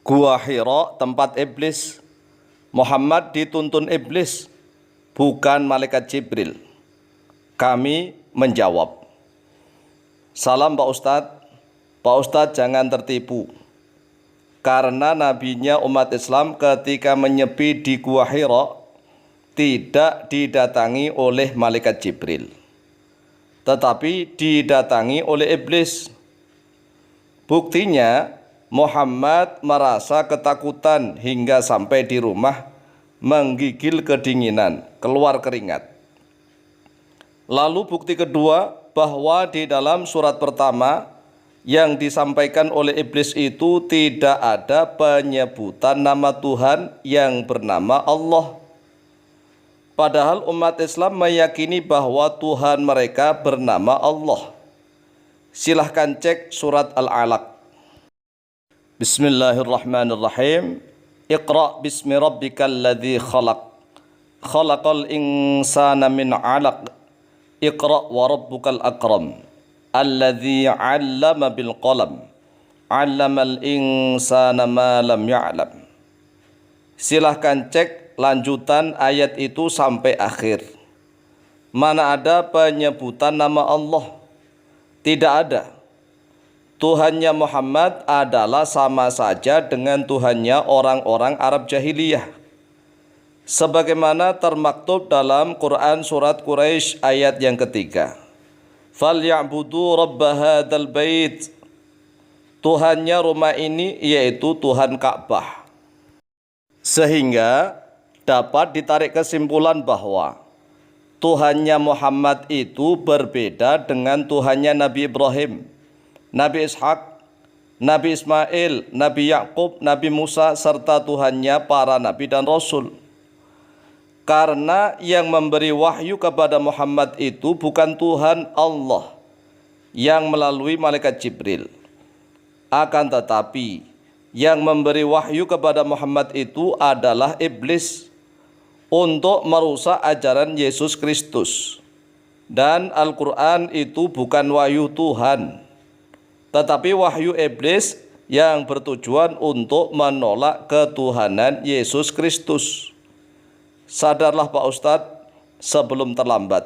Gua Hira tempat iblis. Muhammad dituntun iblis, bukan malaikat Jibril. Kami menjawab, salam Pak Ustadz. Pak Ustadz jangan tertipu. Karena nabinya umat Islam ketika menyepi di Gua Hira tidak didatangi oleh malaikat Jibril, tetapi didatangi oleh iblis. Buktinya Muhammad merasa ketakutan hingga sampai di rumah menggigil kedinginan, keluar keringat. Lalu bukti kedua bahwa di dalam surat pertama yang disampaikan oleh iblis itu tidak ada penyebutan nama Tuhan yang bernama Allah. Padahal umat Islam meyakini bahwa Tuhan mereka bernama Allah. Silahkan cek surat Al-Alaq. Bismillahirrahmanirrahim. Iqra bismi rabbikal ladzi khalaq. Khalaqal insana min 'alaq. Iqra wa rabbukal akram. Alladzi 'allama bil qalam. 'Allamal insana ma lam ya'lam. Silahkan cek lanjutan ayat itu sampai akhir. Mana ada penyebutan nama Allah? Tidak ada. Tuhannya Muhammad adalah sama saja dengan Tuhannya orang-orang Arab jahiliyah. Sebagaimana termaktub dalam Quran surat Quraisy ayat yang ketiga. Falya'budu rabb hadzal bait. Tuhannya rumah ini yaitu Tuhan Ka'bah. Sehingga dapat ditarik kesimpulan bahwa Tuhannya Muhammad itu berbeda dengan Tuhannya Nabi Ibrahim, Nabi Ishak, Nabi Ismail, Nabi Yakub, Nabi Musa, serta Tuhannya para Nabi dan Rasul. Karena yang memberi wahyu kepada Muhammad itu bukan Tuhan Allah yang melalui malaikat Jibril. Akan tetapi yang memberi wahyu kepada Muhammad itu adalah iblis untuk merusak ajaran Yesus Kristus. Dan Al-Quran itu bukan wahyu Tuhan, tetapi wahyu iblis yang bertujuan untuk menolak ketuhanan Yesus Kristus. Sadarlah Pak Ustadz sebelum terlambat.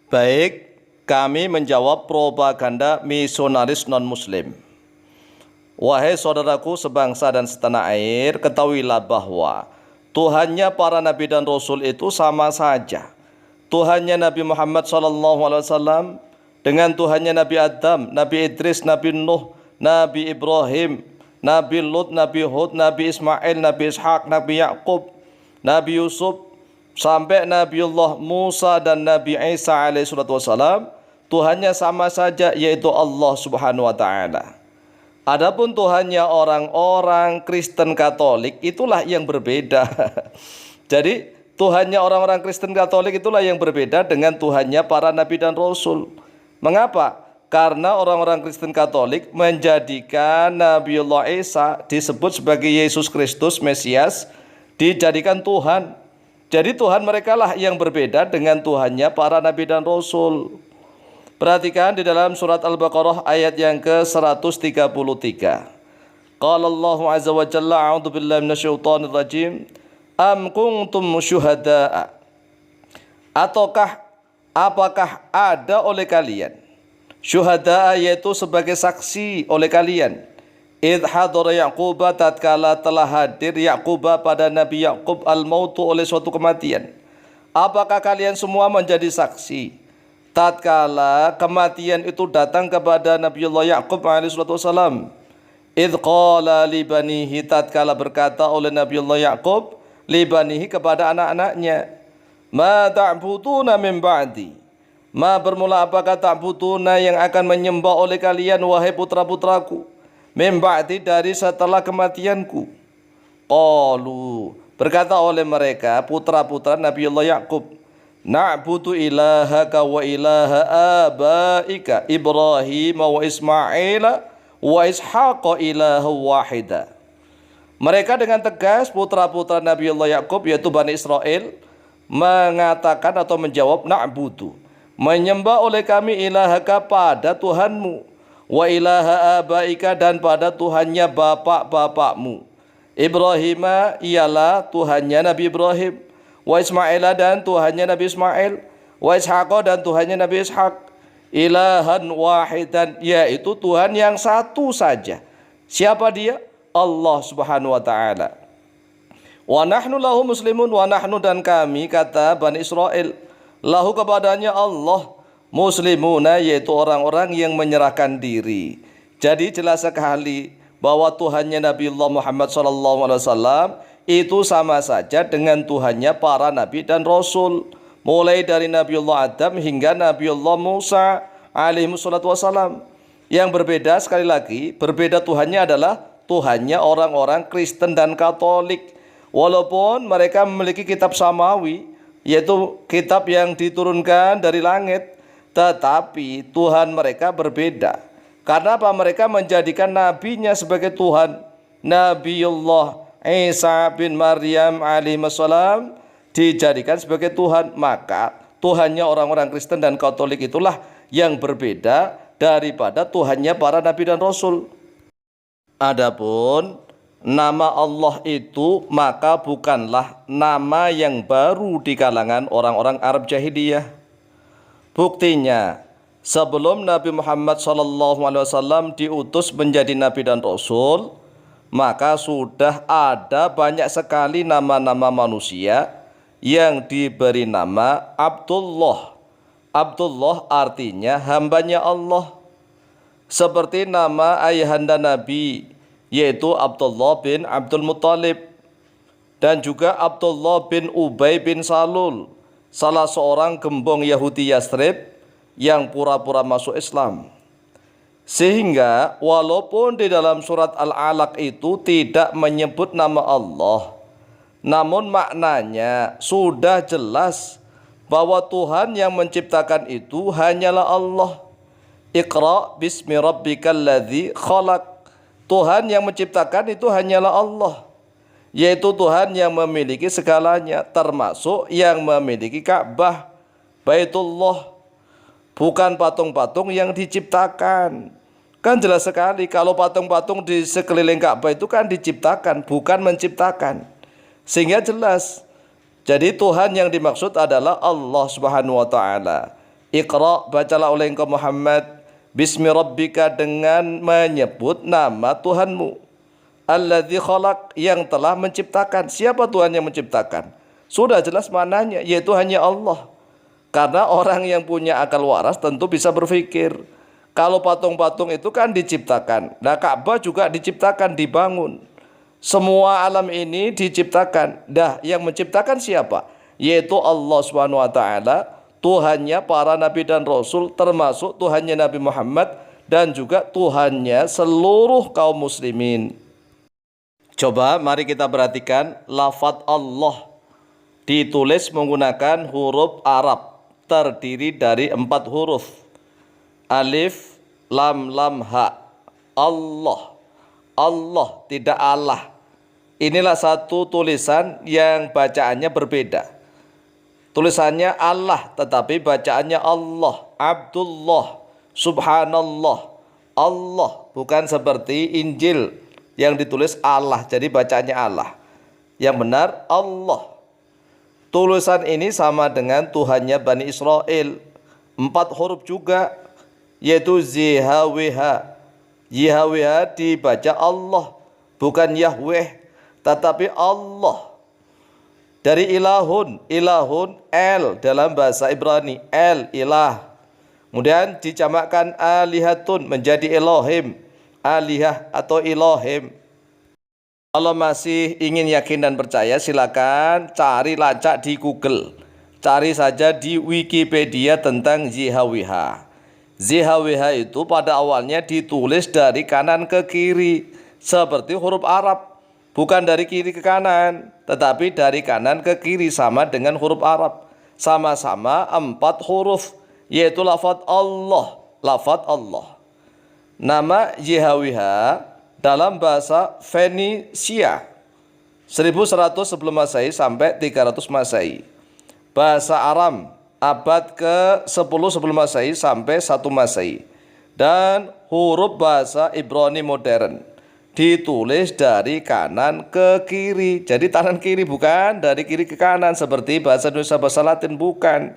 Baik, kami menjawab propaganda misionaris non-muslim. Wahai saudaraku sebangsa dan setanah air, ketahuilah bahwa Tuhannya para nabi dan rasul itu sama saja. Tuhannya Nabi Muhammad SAW dengan Tuhannya Nabi Adam, Nabi Idris, Nabi Nuh, Nabi Ibrahim, Nabi Lut, Nabi Hud, Nabi Ismail, Nabi Ishak, Nabi Yakub, Nabi Yusuf, sampai Nabiullah Musa dan Nabi Isa alaihissalam. Tuhannya sama saja, yaitu Allah Subhanahu wa ta'ala. Adapun Tuhannya orang-orang Kristen Katolik itulah yang berbeda. Jadi Tuhannya orang-orang Kristen Katolik itulah yang berbeda dengan Tuhannya para nabi dan rasul. Mengapa? Karena orang-orang Kristen Katolik menjadikan Nabiullah Isa disebut sebagai Yesus Kristus Mesias, dijadikan Tuhan. Jadi Tuhan mereka lah yang berbeda dengan Tuhannya para nabi dan rasul. Perhatikan di dalam surat Al-Baqarah ayat yang ke-133. Qala Allah azza wa jalla, a'udzu billahi minasyaitonir rajim. Am kuntum syuhada'a. Apakah ada oleh kalian syuhada'a, yaitu sebagai saksi oleh kalian, idh hadara Yaquba, tatkala telah hadir Yaquba pada Nabi Yakub al-mautu, oleh suatu kematian. Apakah kalian semua menjadi saksi tatkala kematian itu datang kepada Nabiullah Yakub alaihissalam? Idh qala libanihi, tatkala berkata oleh Nabiullah Yakub libanihi kepada anak-anaknya, ma ta'buduna min ba'di. Ma bermula apakah ta'buduna yang akan menyembah oleh kalian wahai putra-putraku, min ba'di dari setelah kematianku. Qalu, berkata oleh mereka putra-putra Nabiullah Yakub, na'budu ilahaka wa ilaha abaika Ibrahim wa Ismail wa Ishaqa ilaha wahida. Mereka dengan tegas putra-putra Nabiullah Yakub yaitu Bani Israel mengatakan atau menjawab, na'budu, menyembah oleh kami ilahaka pada Tuhanmu, wa ilaha abaika, dan pada Tuhannya bapak-bapakmu. Ibrahima ialah Tuhannya Nabi Ibrahim, wa Ismaila, dan Tuhannya Nabi Ismail, wa Ishaqa, dan Tuhannya Nabi Ishaq. Ilahan wahidan, yaitu Tuhan yang satu saja. Siapa dia? Allah Subhanahu wa taala. Wa nahnu lahu muslimun, wa nahnu, dan kami, kata Bani Israel, lahu, kepadanya Allah, muslimuna, yaitu orang-orang yang menyerahkan diri. Jadi jelas sekali bahwa Tuhannya Nabiullah Muhammad SAW itu sama saja dengan Tuhannya para nabi dan rasul, mulai dari Nabiullah Adam hingga Nabiullah Musa alaihi wassalatu wassalam. Yang berbeda, sekali lagi, berbeda Tuhannya adalah Tuhannya orang-orang Kristen dan Katolik. Walaupun mereka memiliki kitab samawi, yaitu kitab yang diturunkan dari langit, tetapi Tuhan mereka berbeda. Karena apa? Mereka menjadikan nabinya sebagai Tuhan. Nabiullah Isa bin Maryam alaihissalam dijadikan sebagai Tuhan. Maka Tuhannya orang-orang Kristen dan Katolik itulah yang berbeda daripada Tuhannya para nabi dan rasul. Adapun nama Allah itu maka bukanlah nama yang baru di kalangan orang-orang Arab jahiliyah. Buktinya, sebelum Nabi Muhammad SAW diutus menjadi nabi dan rasul, maka sudah ada banyak sekali nama-nama manusia yang diberi nama Abdullah. Abdullah artinya hambanya Allah. Seperti nama ayahanda Nabi, yaitu Abdullah bin Abdul Muttalib, dan juga Abdullah bin Ubay bin Salul, salah seorang gembong Yahudi Yathrib yang pura-pura masuk Islam. Sehingga walaupun di dalam surat Al-Alaq itu tidak menyebut nama Allah, namun maknanya sudah jelas bahwa Tuhan yang menciptakan itu hanyalah Allah. Iqra bismi rabbikal ladzi khalaq. Tuhan yang menciptakan itu hanyalah Allah, yaitu Tuhan yang memiliki segalanya, termasuk yang memiliki Ka'bah, Baitullah, bukan patung-patung yang diciptakan. Kan jelas sekali kalau patung-patung di sekeliling Ka'bah itu kan diciptakan, bukan menciptakan. Sehingga jelas. Jadi Tuhan yang dimaksud adalah Allah Subhanahu wa taala. Iqra, bacalah oleh engkau Muhammad, bismi rabbika, dengan menyebut nama Tuhanmu. Alladzi khalaq, yang telah menciptakan. Siapa Tuhan yang menciptakan? Sudah jelas maknanya, yaitu hanya Allah. Karena orang yang punya akal waras tentu bisa berpikir. Kalau patung-patung itu kan diciptakan. Nah, Ka'bah juga diciptakan, dibangun. Semua alam ini diciptakan. Dah, yang menciptakan siapa? Yaitu Allah Subhanahu wa taala, Tuhannya para nabi dan rasul, termasuk Tuhannya Nabi Muhammad, dan juga Tuhannya seluruh kaum muslimin. Coba mari kita perhatikan lafaz Allah ditulis menggunakan huruf Arab, terdiri dari 4 huruf. Alif, lam, lam, ha. Allah. Allah, tidak Allah. Inilah satu tulisan yang bacaannya berbeda. Tulisannya Allah, tetapi bacaannya Allah. Abdullah, Subhanallah, Allah. Bukan seperti Injil yang ditulis Allah, jadi bacaannya Allah. Yang benar Allah. Tulisan ini sama dengan Tuhannya Bani Israel. 4 huruf juga, yaitu ZHWH. YHWH dibaca Allah, bukan Yahweh, tetapi Allah. Dari ilahun, ilahun, el dalam bahasa Ibrani, el, ilah. Kemudian dijamakkan alihatun menjadi Elohim, alihah atau Elohim. Kalau masih ingin yakin dan percaya, silakan cari lacak di Google. Cari saja di Wikipedia tentang ZHWH. ZHWH itu pada awalnya ditulis dari kanan ke kiri, seperti huruf Arab. Bukan dari kiri ke kanan, tetapi dari kanan ke kiri, sama dengan huruf Arab. Sama-sama 4 huruf, yaitu lafaz Allah. Lafaz Allah. Nama YHWH dalam bahasa Fenisia 1100 sebelum Masehi sampai 300 Masehi. Bahasa Aram abad ke-10 sebelum Masehi sampai 1 Masehi. dan huruf bahasa Ibrani modern. Ditulis dari kanan ke kiri. Jadi tangan kiri, bukan dari kiri ke kanan seperti bahasa Indonesia, bahasa Latin, bukan.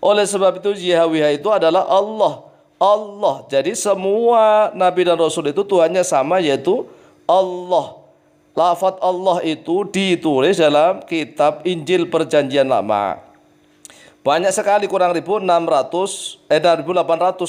Oleh sebab itu Yahweh itu adalah Allah. Allah. Jadi semua nabi dan rasul itu Tuhannya sama, yaitu Allah. Lafaz Allah itu ditulis dalam kitab Injil Perjanjian Lama. Banyak sekali, kurang 6.800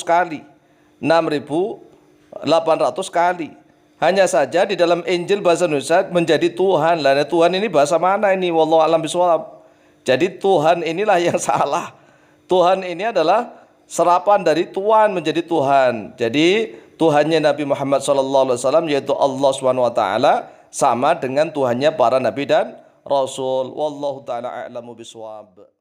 kali. 6.800 kali. Hanya saja di dalam Injil bahasa Indonesia menjadi Tuhan. Lah Tuhan ini bahasa mana ini? Wallahu a'lam bishawab. Jadi Tuhan inilah yang salah. Tuhan ini adalah serapan dari Tuhan menjadi Tuhan. Jadi Tuhannya Nabi Muhammad SAW yaitu Allah SWT sama dengan Tuhannya para nabi dan rasul. Wallahu taala a'lamu bishawab.